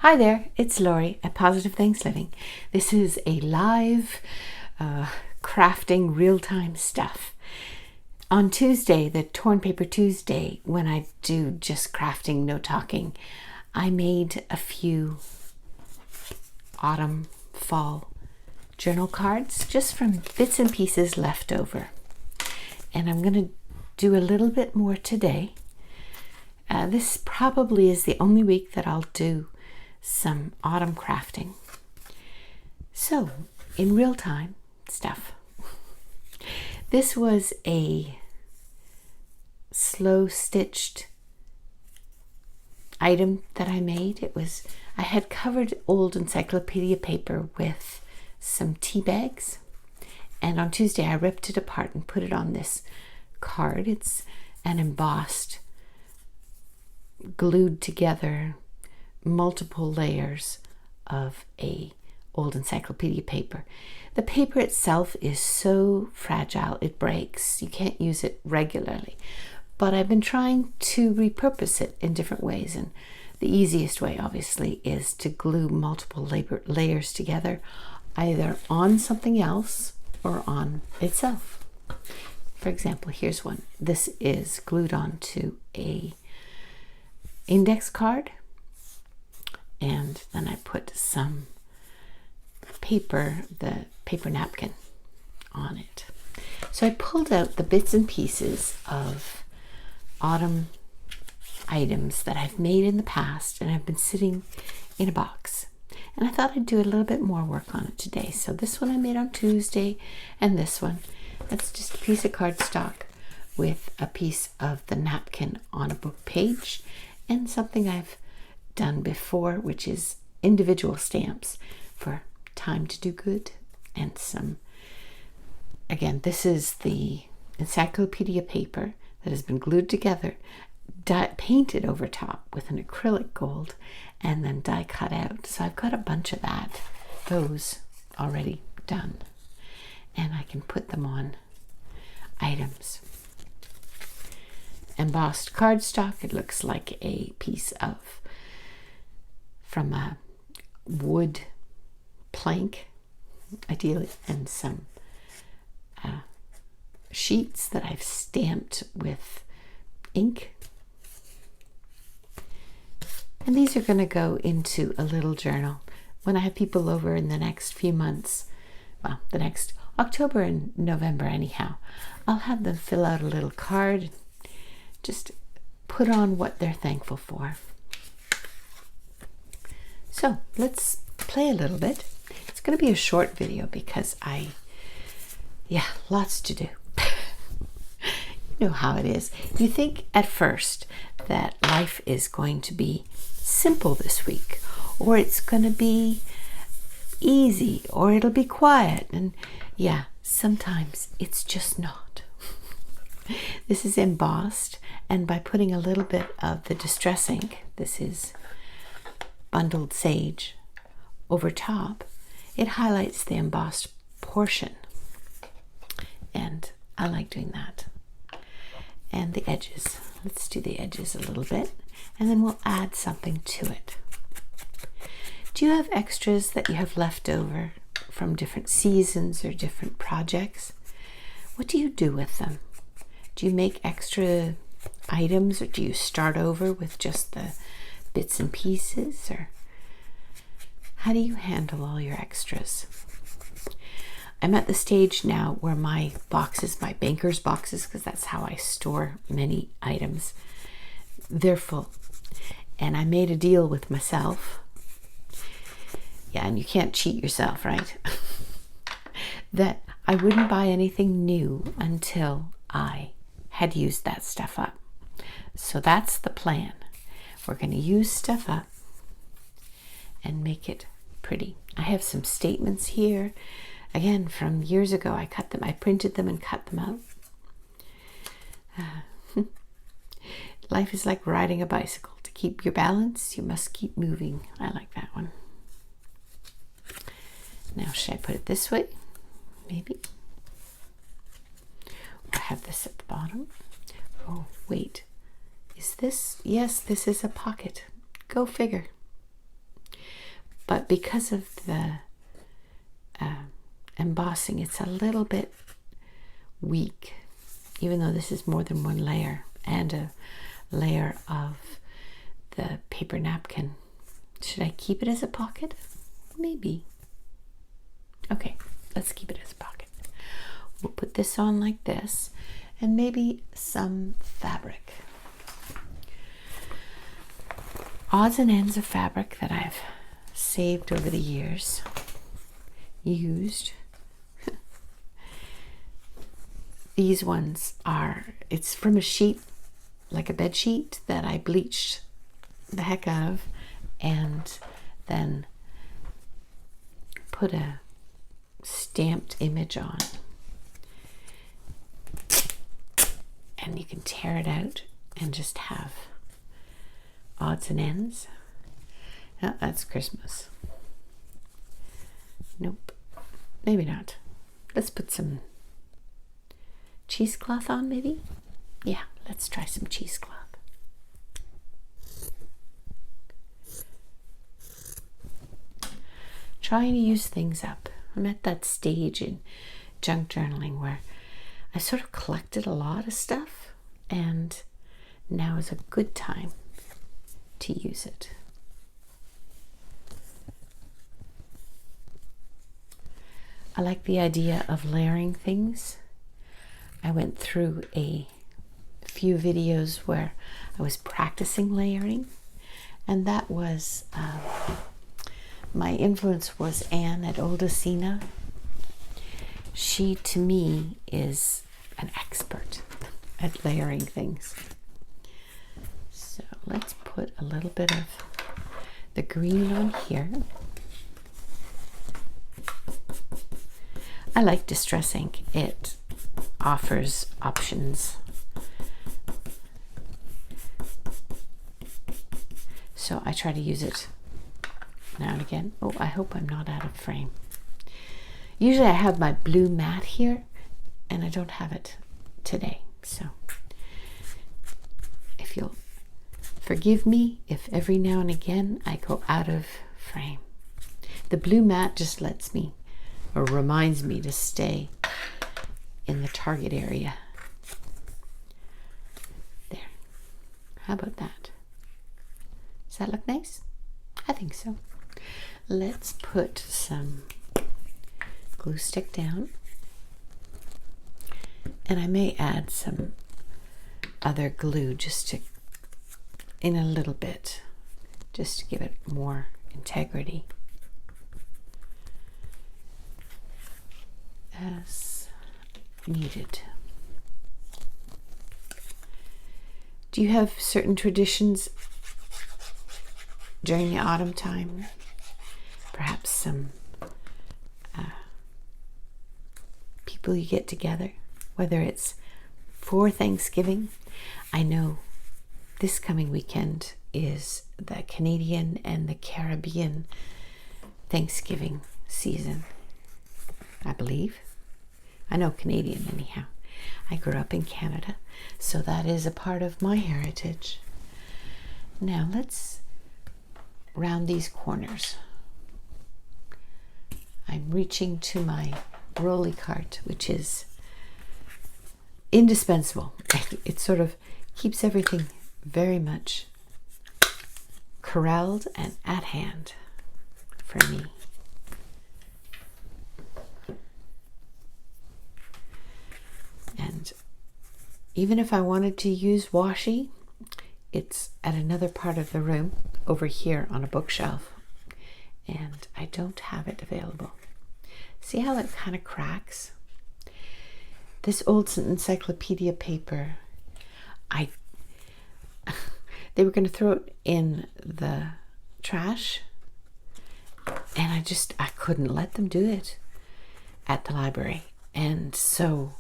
Hi there, it's Laurie at Positive Things Living. This is a live crafting real-time stuff. On Tuesday, the Torn Paper Tuesday, when I do just crafting, no talking, I made a few autumn, fall journal cards just from bits and pieces left over. And I'm going to do a little bit more today. This probably is the only week that I'll do some autumn crafting. So, in real time stuff. This was a slow stitched item that I made. I had covered old encyclopedia paper with some tea bags, and on Tuesday I ripped it apart and put it on this card. It's an embossed, glued together multiple layers of a old encyclopedia paper. The paper itself is so fragile it breaks. You can't use it regularly, but I've been trying to repurpose it in different ways, and the easiest way obviously is to glue multiple layers together, either on something else or on itself. For example, here's one. This is glued onto a index card, and then I put some paper, the paper napkin, on it. So I pulled out the bits and pieces of autumn items that I've made in the past, and I've been sitting in a box. And I thought I'd do a little bit more work on it today. So this one I made on Tuesday, and this one, that's just a piece of cardstock with a piece of the napkin on a book page, and something I've done before, which is individual stamps for Time to Do Good, and some, again, this is the encyclopedia paper that has been glued together, painted over top with an acrylic gold, and then die cut out. So I've got a bunch of those already done, and I can put them on items. Embossed cardstock, it looks like a piece from a wood plank, ideally, and some sheets that I've stamped with ink. And these are going to go into a little journal. When I have people over in the next few months, well, the next October and November anyhow, I'll have them fill out a little card, just put on what they're thankful for. So let's play a little bit. It's going to be a short video because lots to do. You know how it is. You think at first that life is going to be simple this week, or it's going to be easy, or it'll be quiet. And sometimes it's just not. This is embossed, and by putting a little bit of the distress ink, this is bundled sage, over top, it highlights the embossed portion, and I like doing that. And the edges, let's do the edges a little bit, and then we'll add something to it. Do you have extras that you have left over from different seasons or different projects? What do you do with them? Do you make extra items, or do you start over with just the bits and pieces, or how do you handle all your extras? I'm at the stage now where my boxes, my banker's boxes, because that's how I store many items, they're full. And I made a deal with myself. Yeah, and you can't cheat yourself, right? That I wouldn't buy anything new until I had used that stuff up. So that's the plan. We're going to use stuff up and make it pretty. I have some statements here, again from years ago. I printed them and cut them out. Life is like riding a bicycle. To keep your balance, you must keep moving. I like that one. Now, should I put it this way? Maybe. I have this at the bottom. Oh, wait. Is this? Yes, this is a pocket. Go figure. but because of the embossing, it's a little bit weak, even though this is more than one layer and a layer of the paper napkin. Should I keep it as a pocket? Maybe. Okay, let's keep it as a pocket. We'll put this on like this, and maybe some fabric. Odds and ends of fabric that I've saved over the years, used. These ones are, it's from a sheet, like a bed sheet, that I bleached the heck out of and then put a stamped image on. And you can tear it out and just have odds and ends. No, that's Christmas. Nope, maybe not. Let's put some cheesecloth on, maybe? Yeah, let's try some cheesecloth. Trying to use things up. I'm at that stage in junk journaling where I sort of collected a lot of stuff, and now is a good time to use it. I like the idea of layering things. I went through a few videos where I was practicing layering, and that was my influence was Anne at Oldacina. She, to me, is an expert at layering things. So let's put a little bit of the green on here. I like Distress ink. It offers options. So I try to use it now and again. Oh, I hope I'm not out of frame. Usually I have my blue mat here, and I don't have it today. So if you'll forgive me if every now and again I go out of frame. The blue mat just lets me, or reminds me, to stay in the target area. There. How about that? Does that look nice? I think so. Let's put some glue stick down, and I may add some other glue just to, in a little bit, just to give it more integrity. As needed. Do you have certain traditions during the autumn time? Perhaps some people you get together, whether it's for Thanksgiving. I know this coming weekend is the Canadian and the Caribbean Thanksgiving season, I believe. I know Canadian anyhow. I grew up in Canada, so that is a part of my heritage. Now let's round these corners. I'm reaching to my rolly cart, which is indispensable. It sort of keeps everything very much corralled and at hand for me. And even if I wanted to use washi, it's at another part of the room over here on a bookshelf, and I don't have it available. See how it kind of cracks? This old encyclopedia paper, they were going to throw it in the trash, and I couldn't let them do it at the library. And so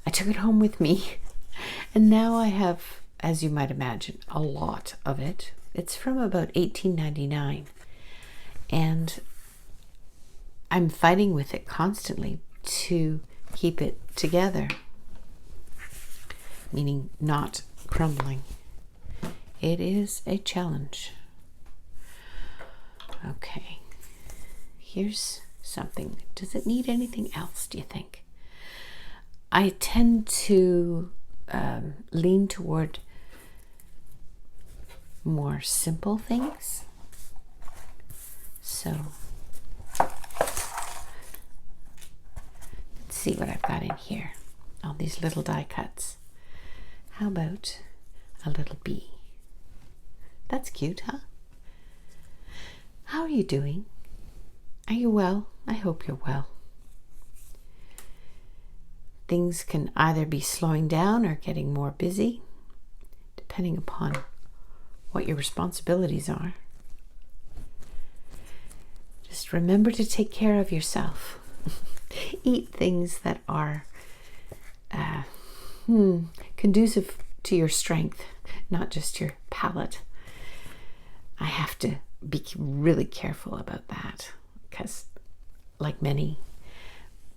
I took it home with me, and now I have, as you might imagine, a lot of it. It's from about 1899, and I'm fighting with it constantly to keep it together, meaning not crumbling. It is a challenge. Okay, here's something. Does it need anything else, do you think? I tend to lean toward more simple things. So let's see what I've got in here. All these little die cuts. How about a little bee? That's cute, huh? How are you doing? Are you well? I hope you're well. Things can either be slowing down or getting more busy, depending upon what your responsibilities are. Just remember to take care of yourself. Eat things that are conducive to your strength, not just your palate. I have to be really careful about that because, like many,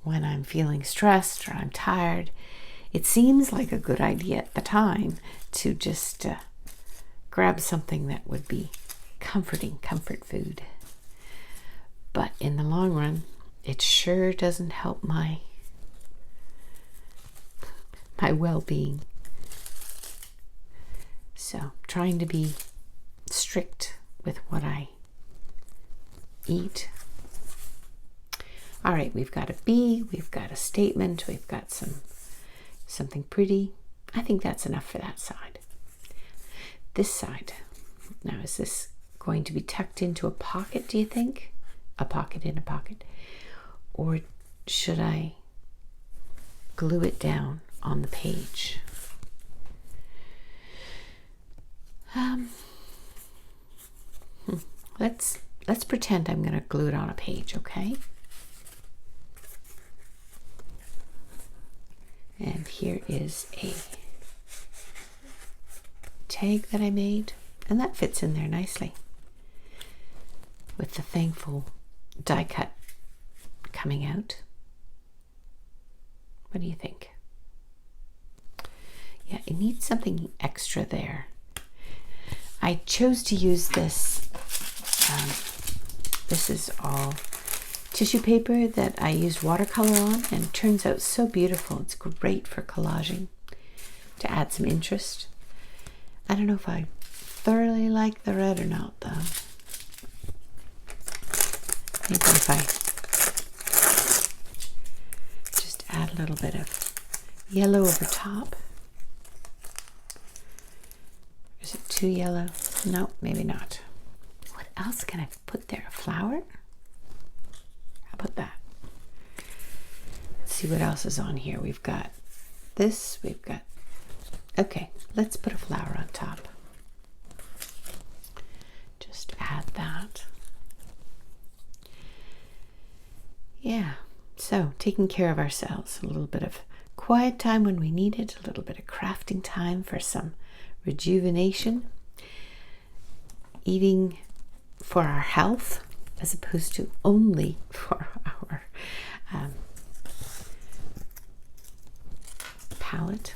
when I'm feeling stressed or I'm tired, it seems like a good idea at the time to just grab something that would be comforting, comfort food. But in the long run, it sure doesn't help my well-being. So trying to be strict with what I eat. All right, we've got a bee, we've got a statement, we've got something pretty. I think that's enough for that side. This side, now is this going to be tucked into a pocket, do you think? A pocket in a pocket? Or should I glue it down on the page? Let's pretend I'm going to glue it on a page, okay? And here is a tag that I made, and that fits in there nicely with the thankful die cut coming out. What do you think? Yeah, it needs something extra there. I chose to use this. This is all tissue paper that I used watercolor on, and it turns out so beautiful. It's great for collaging to add some interest. I don't know if I thoroughly like the red or not, though. Maybe if I just add a little bit of yellow over top. Is it too yellow? No, maybe not. What else can I put there? A flower? How about that? Let's see what else is on here. We've got this, we've got... Okay, let's put a flower on top. Just add that. Yeah, so taking care of ourselves. A little bit of quiet time when we need it, a little bit of crafting time for some rejuvenation. Eating for our health as opposed to only for our palate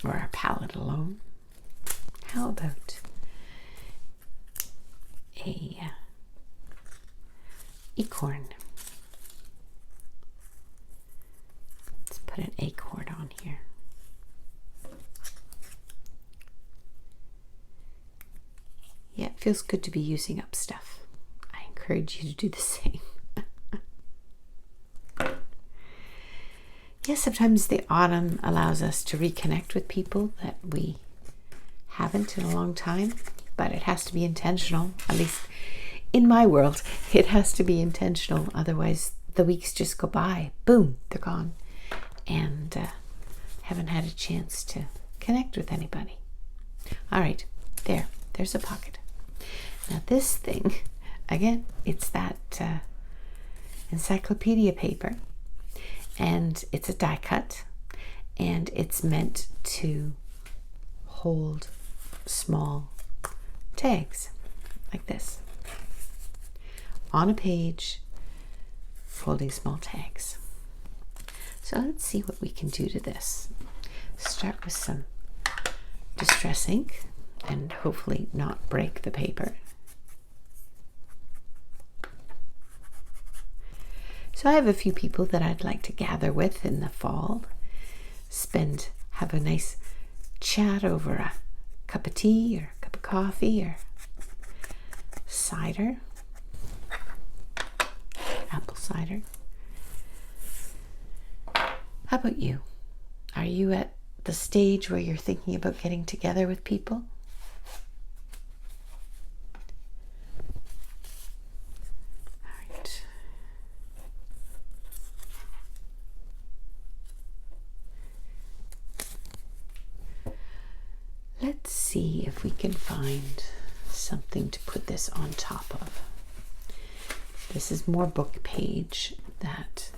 or our palate alone. How about a acorn? Let's put an acorn on here. Yeah, it feels good to be using up stuff. I encourage you to do the same. Yes, sometimes the autumn allows us to reconnect with people that we haven't in a long time, but it has to be intentional. At least in my world, it has to be intentional. Otherwise, the weeks just go by. Boom, they're gone. And haven't had a chance to connect with anybody. All right, there's a pocket. Now this thing, again, it's that encyclopedia paper, and it's a die cut, and it's meant to hold small tags like this on a page, folding small tags. So let's see what we can do to this. Start with some distress ink and hopefully not break the paper. So I have a few people that I'd like to gather with in the fall, have a nice chat over a cup of tea or a cup of coffee or cider, apple cider. How about you? Are you at the stage where you're thinking about getting together with people? All right. Let's see if we can find something to put this on top of. This is more book page that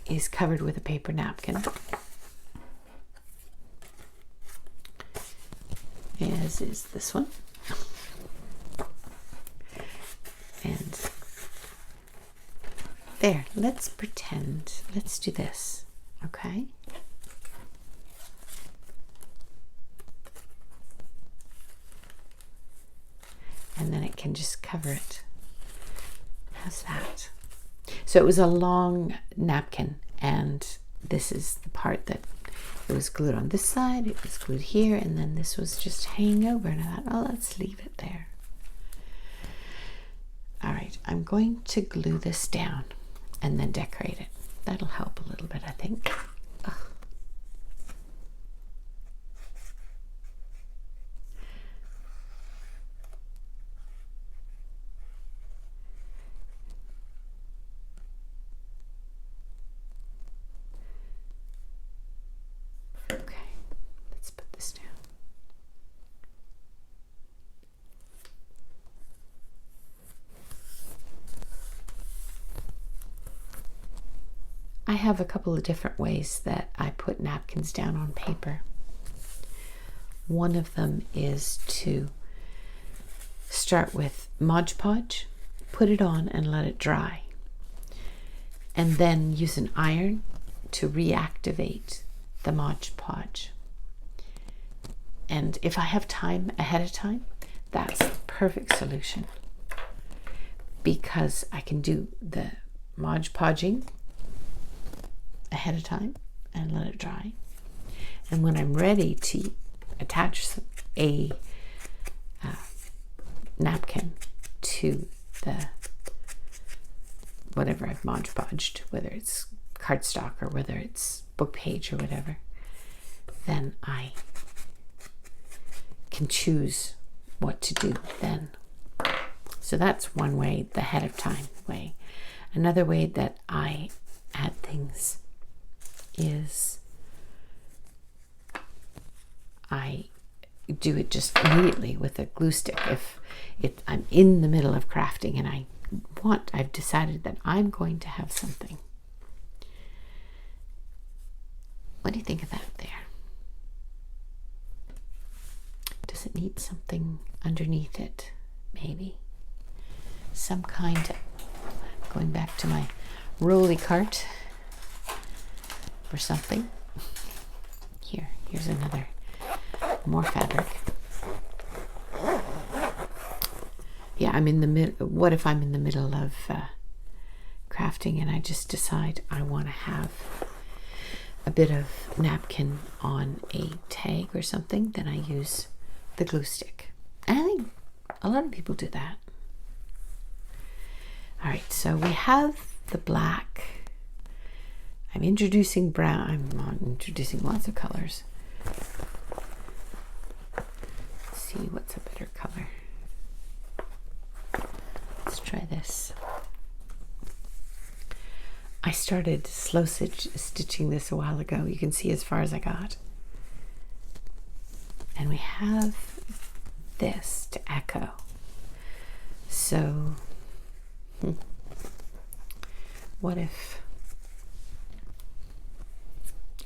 is covered with a paper napkin, as is this one. And there, let's do this, okay? And then it can just cover it. How's that? So it was a long napkin, and this is the part that it was glued on this side, it was glued here, and then this was just hanging over, and I thought, oh, let's leave it there. All right, I'm going to glue this down and then decorate it. That'll help a little bit, I think. Ugh. Okay, let's put this down. I have a couple of different ways that I put napkins down on paper. One of them is to start with Mod Podge, put it on and let it dry, and then use an iron to reactivate the Mod Podge. And if I have time ahead of time, that's the perfect solution, because I can do the Mod Podging ahead of time and let it dry. And when I'm ready to attach a napkin to the whatever I've Mod Podged, whether it's cardstock or whether it's book page or whatever, then I can choose what to do then. So that's one way, the ahead of time way. Another way that I add things is I do it just immediately with a glue stick. If I'm in the middle of crafting and I've decided that I'm going to have something. What do you think of that there? Does it need something underneath it? Maybe some kind of, going back to my rolly cart or something. Here's another, more fabric. Yeah, I'm in the middle. What if I'm in the middle of crafting and I just decide I want to have a bit of napkin on a tag or something? Then I use the glue stick. And I think a lot of people do that. All right, so we have the black. I'm introducing brown. I'm introducing lots of colors. Let's see what's a better color. Let's try this. I started slow stitching this a while ago. You can see as far as I got. And we have this to echo. So, what if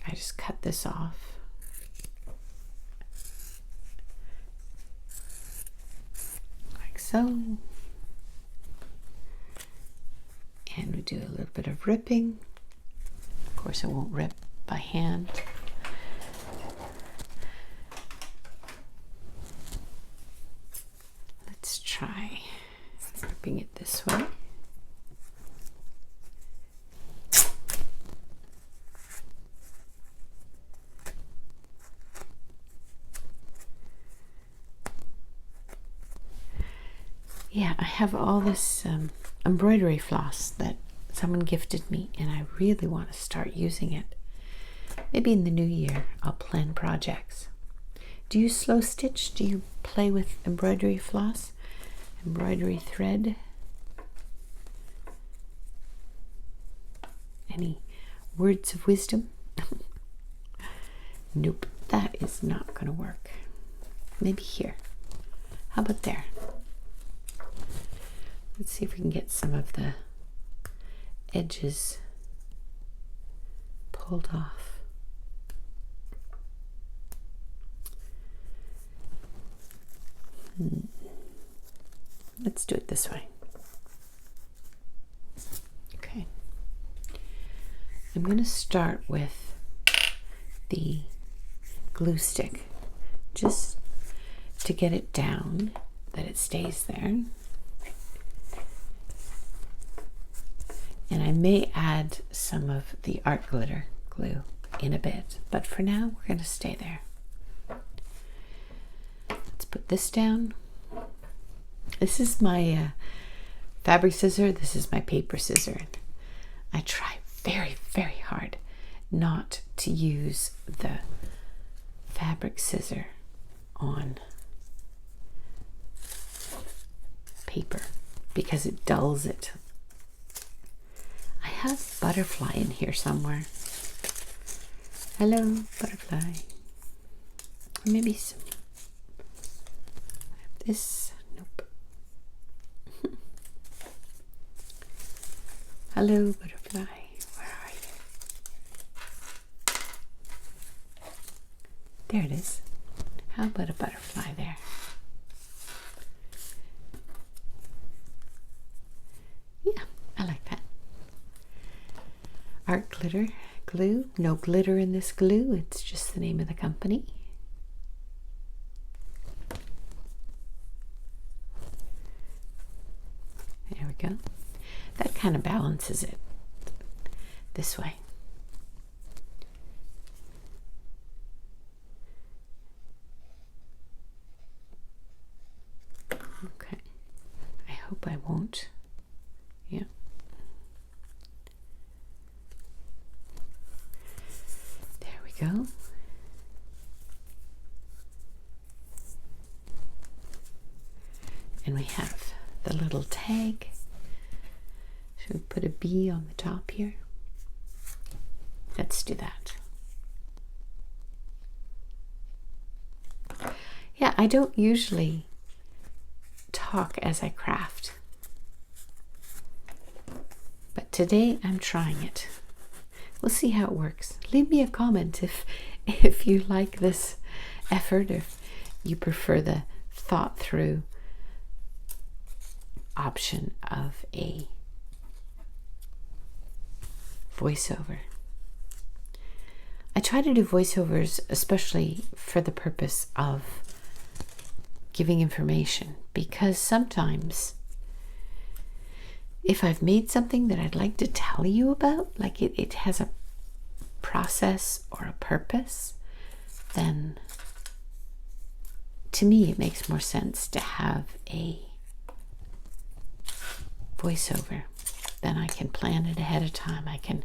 I just cut this off? Like so. And we do a little bit of ripping. Of course, I won't rip by hand. Let's try ripping it this way. Yeah, I have all this embroidery floss that someone gifted me, and I really want to start using it. Maybe in the new year I'll plan projects. Do you slow stitch? Do you play with embroidery floss? Embroidery thread? Any words of wisdom? Nope, that is not going to work. Maybe here. How about there? Let's see if we can get some of the edges pulled off. Let's do it this way. Okay. I'm going to start with the glue stick just to get it down, that it stays there. And I may add some of the art glitter glue in a bit, but for now we're going to stay there. Let's put this down. This is my fabric scissor. This is my paper scissor. I try very, very hard not to use the fabric scissor on paper because it dulls it. I have butterfly in here somewhere. Hello, butterfly. Or maybe some. This. Nope. Hello, butterfly. Where are you? There it is. How about a butterfly there? Yeah, I like that. Art glitter glue. No glitter in this glue. It's just the name of the company. There we go. That kind of balances it this way. Okay. I hope I won't. Yeah. There we go. And we have the little tag. Should we put a bee on the top here? Let's do that. Yeah, I don't usually talk as I craft, but today I'm trying it. We'll see how it works. Leave me a comment if you like this effort, if you prefer the thought through option of a voiceover. I try to do voiceovers especially for the purpose of giving information, because sometimes if I've made something that I'd like to tell you about, like it has a process or a purpose, then to me it makes more sense to have a voiceover. Then I can plan it ahead of time. I can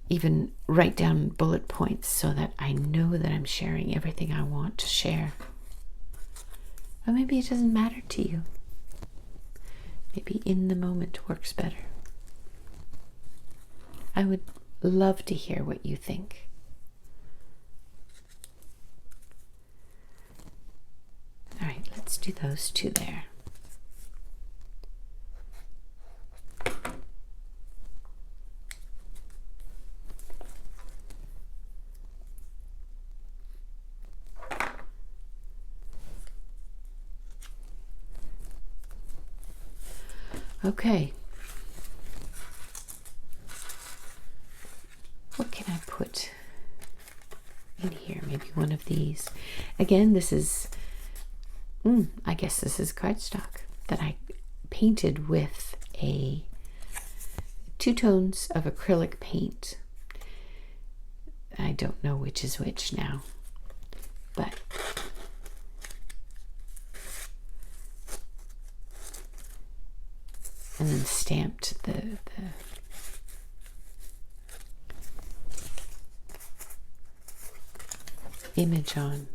even write down bullet points so that I know that I'm sharing everything I want to share. But maybe it doesn't matter to you. Maybe in the moment works better. I would love to hear what you think. All right, let's do those two there. Okay. What can I put in here? Maybe one of these. Again, this is, I guess this is cardstock that I painted with a 2 tones of acrylic paint. I don't know which is which now, but and then stamped the image on.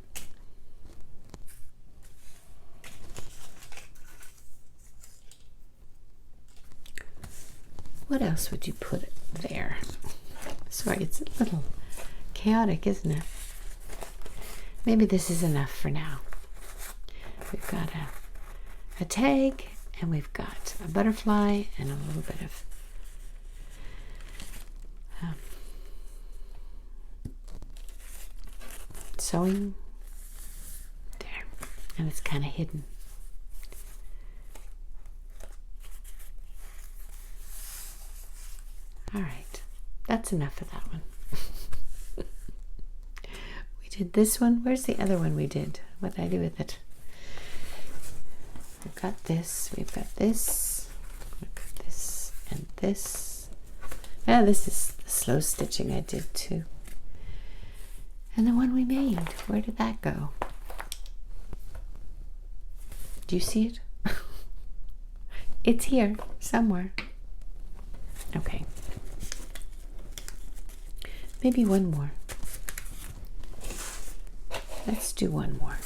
What else would you put there? Sorry, it's a little chaotic, isn't it? Maybe this is enough for now. We've got a tag, and we've got a butterfly and a little bit of sewing there, and it's kind of hidden. All right, that's enough of that one. We did this one. Where's the other one we did? What did I do with it? We've got this, we've got this, we've got this, and this. Yeah, this is the slow stitching I did too. And the one we made, where did that go? Do you see it? It's here somewhere. Okay. Maybe one more. Let's do one more.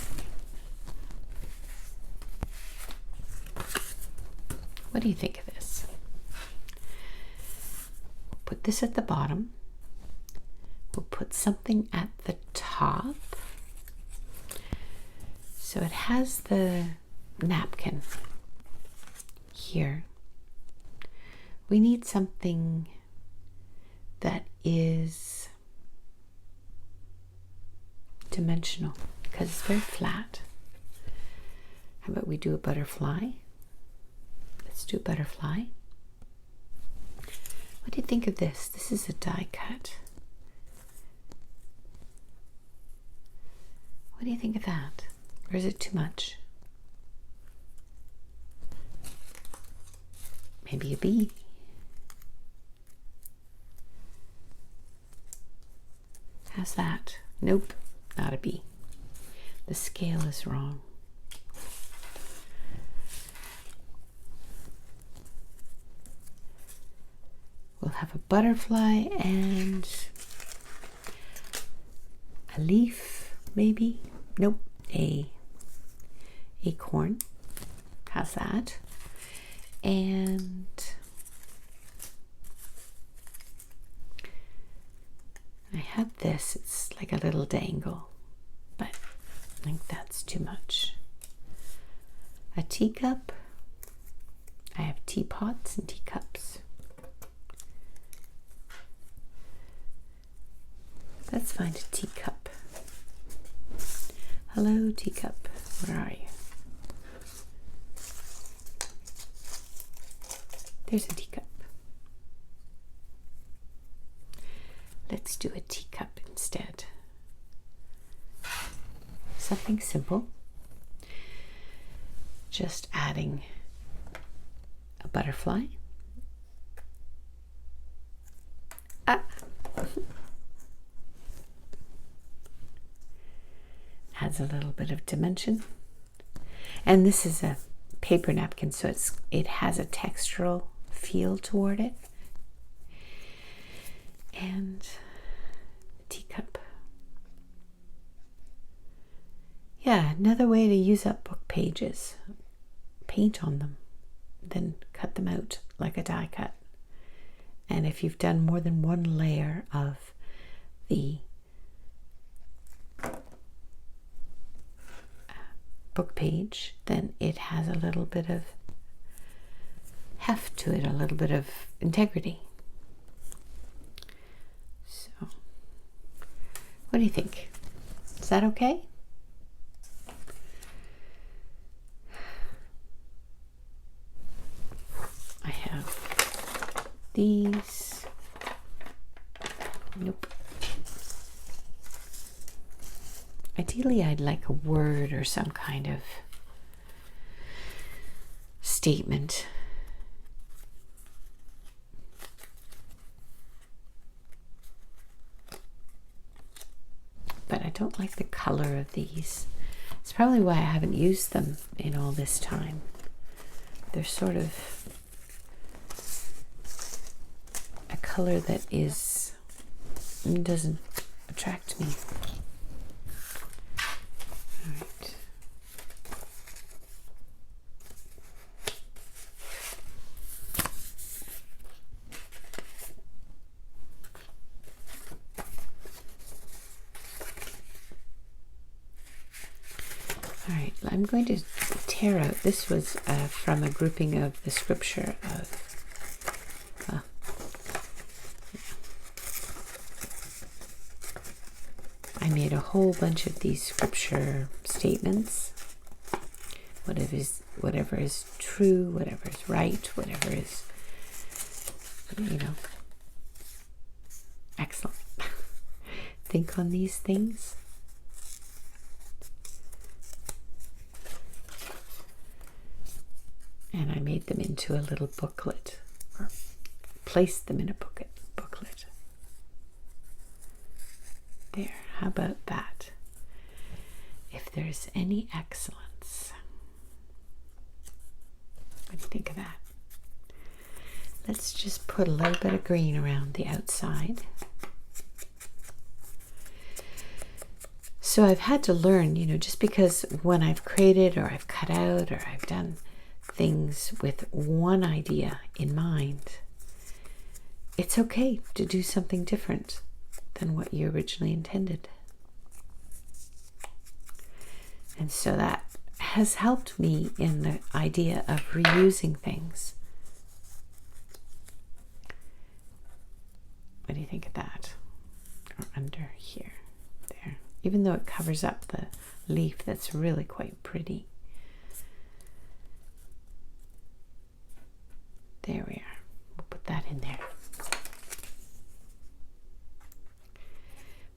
What do you think of this? We'll put this at the bottom. We'll put something at the top. So it has the napkin here. We need something that is dimensional because it's very flat. How about we do a butterfly? Let's do a butterfly. What do you think of this? This is a die cut. What do you think of that? Or is it too much? Maybe a bee. How's that? Nope, not a bee. The scale is wrong. We'll have a butterfly and a leaf, maybe. Nope, a acorn. How's that? And I had this. It's like a little dangle, but I think that's too much. A teacup. I have teapots and teacups. Let's find a teacup. Hello, teacup. Where are you? There's a teacup. Let's do a teacup instead. Something simple. Just adding a butterfly. Ah. Adds a little bit of dimension. And this is a paper napkin, so it has a textural feel toward it. And teacup. Yeah, another way to use up book pages. Paint on them, then cut them out like a die cut. And if you've done more than one layer of the book page, then it has a little bit of heft to it, a little bit of integrity. So, what do you think? Is that okay? I have these. Nope. Ideally, I'd like a word or some kind of statement. But I don't like the color of these. It's probably why I haven't used them in all this time. They're sort of color that doesn't attract me. All right. All right, I'm going to tear out. This was from a grouping of the scripture of I made a whole bunch of these scripture statements. Whatever is true, whatever is right, whatever is, excellent. Think on these things. And I made them into a little booklet, or placed them in a booklet. There, how about that? If there's any excellence. What do you think of that? Let's just put a little bit of green around the outside. So I've had to learn, just because when I've created or I've cut out or I've done things with one idea in mind, it's okay to do something different than what you originally intended. And so that has helped me in the idea of reusing things. What do you think of that? Or under here, there. Even though it covers up the leaf, that's really quite pretty. There we are. We'll put that in there.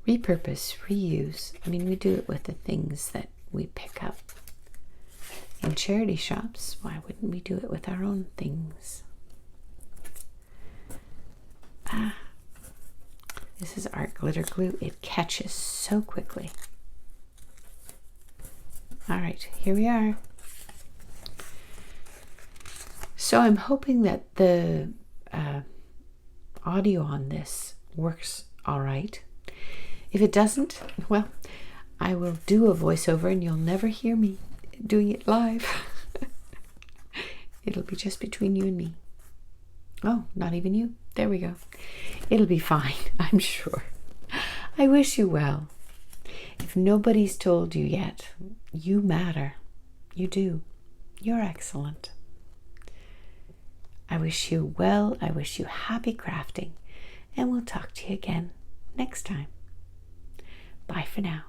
Repurpose, reuse. I mean, we do it with the things that we pick up in charity shops. Why wouldn't we do it with our own things? This is art glitter glue. It catches so quickly. All right, here we are. So I'm hoping that the audio on this works all right. If it doesn't, well, I will do a voiceover and you'll never hear me doing it live. It'll be just between you and me. Oh, not even you. There we go. It'll be fine, I'm sure. I wish you well. If nobody's told you yet, you matter. You do. You're excellent. I wish you well. I wish you happy crafting. And we'll talk to you again next time. Bye for now.